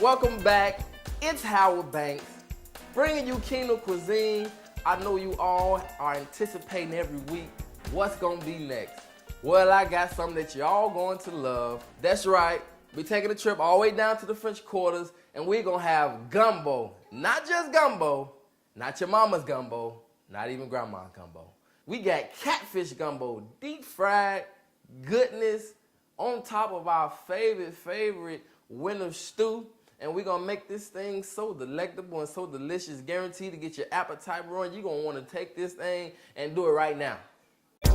Welcome back. It's Howard Banks, bringing you Kingdom Cuisine. I know you all are anticipating every week what's gonna be next. Well, I got something that you're all going to love. That's right, we're taking a trip all the way down to the French Quarters, and we're gonna have gumbo. Not just gumbo, not your mama's gumbo, not even grandma's gumbo. We got catfish gumbo, deep fried goodness on top of our favorite winter stew. And we're gonna make this thing so delectable and so delicious, guaranteed to get your appetite rolling. You're gonna wanna take this thing and do it right now. So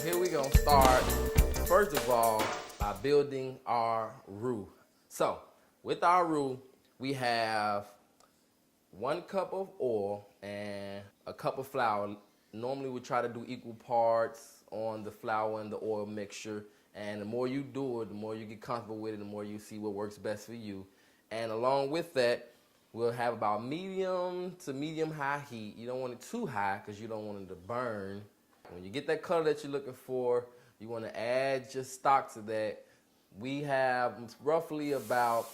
here we gonna start, first of all, by building our roux. So with our roux, we have 1 cup of oil and a cup of flour. Normally we try to do equal parts on the flour and the oil mixture, and the more you do it, the more you get comfortable with it, the more you see what works best for you. And along with that, we'll have about medium to medium high heat. You don't want it too high because you don't want it to burn. When you get that color that you're looking for, you want to add your stock to that. We have roughly about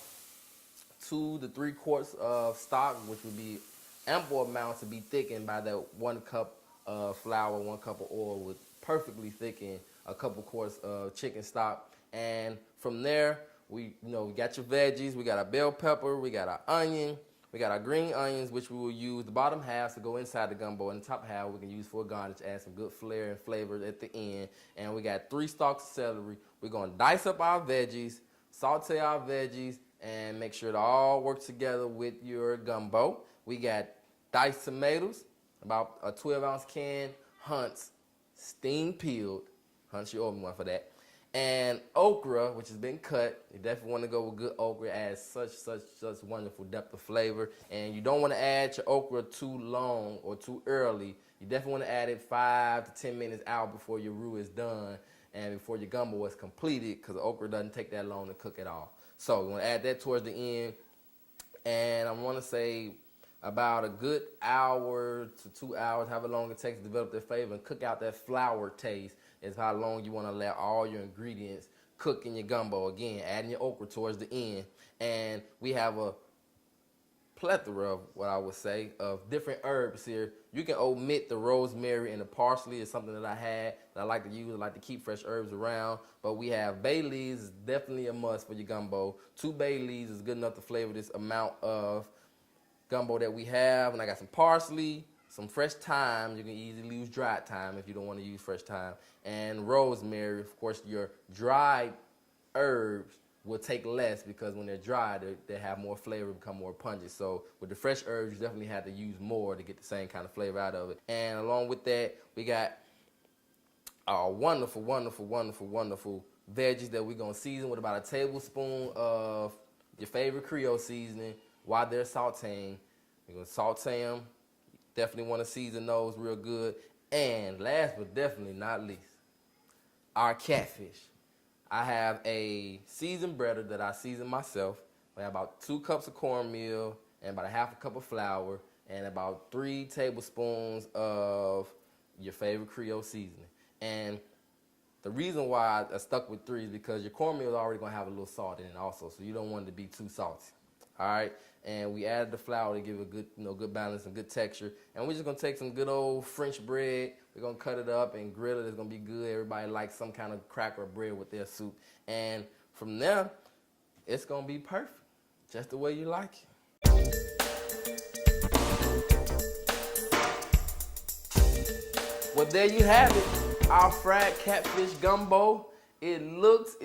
2 to 3 quarts of stock, which would be ample amount to be thickened by that 1 cup of flour, 1 cup of oil would perfectly thicken a couple quarts of chicken stock. And from there, we got your veggies. We got our bell pepper, we got our onion, we got our green onions, which we will use the bottom half to go inside the gumbo, and the top half we can use for a garnish, add some good flair and flavor at the end. And we got 3 stalks of celery. We're gonna dice up our veggies, saute our veggies, and make sure it all works together with your gumbo. We got diced tomatoes, about a 12-ounce can, Hunt's, steam peeled. Hunt's, you owe me one for that. And okra, which has been cut. You definitely want to go with good okra. It adds such wonderful depth of flavor. And you don't want to add your okra too long or too early. You definitely want to add it 5 to 10 minutes out before your roux is done and before your gumbo is completed, because the okra doesn't take that long to cook at all. So you want to add that towards the end. And I want to say about a good hour to 2 hours, however long it takes to develop that flavor and cook out that flour taste, is how long you want to let all your ingredients cook in your gumbo. Again, adding your okra towards the end. And we have a plethora of, what I would say, of different herbs here. You can omit the rosemary and the parsley. Is something that I had that I like to use. I like to keep fresh herbs around. But we have bay leaves, is definitely a must for your gumbo. 2 bay leaves is good enough to flavor this amount of gumbo that we have. And I got some parsley, some fresh thyme. You can easily use dried thyme if you don't want to use fresh thyme. And rosemary. Of course, your dried herbs will take less, because when they're dry, they have more flavor, become more pungent. So with the fresh herbs, you definitely have to use more to get the same kind of flavor out of it. And along with that, we got our wonderful veggies that we're gonna season with about a tablespoon of your favorite Creole seasoning while they're sauteing. We're gonna saute them. Definitely want to season those real good. And last but definitely not least, our catfish. I have a seasoned breader that I season myself. I have about 2 cups of cornmeal and about a half a cup of flour and about 3 tablespoons of your favorite Creole seasoning. And the reason why I stuck with 3 is because your cornmeal is already gonna have a little salt in it also, so you don't want it to be too salty. All right, and we added the flour to give a good, good balance and good texture. And we're just gonna take some good old French bread. We're gonna cut it up and grill it. It's gonna be good. Everybody likes some kind of cracker or bread with their soup. And from there, it's gonna be perfect, just the way you like it. Well, there you have it, our fried catfish gumbo. It looks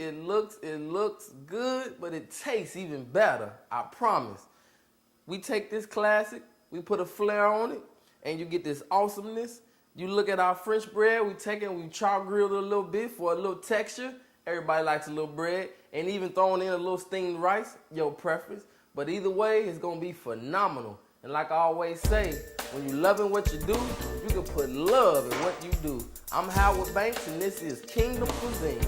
good, but it tastes even better, I promise. We take this classic, we put a flair on it, and you get this awesomeness. You look at our French bread, we take it and we char grilled it a little bit for a little texture. Everybody likes a little bread, and even throwing in a little steamed rice, your preference. But either way, it's gonna be phenomenal. And like I always say, when you're loving what you do, you can put love in what you do. I'm Howard Banks, and this is Kingdom Cuisine.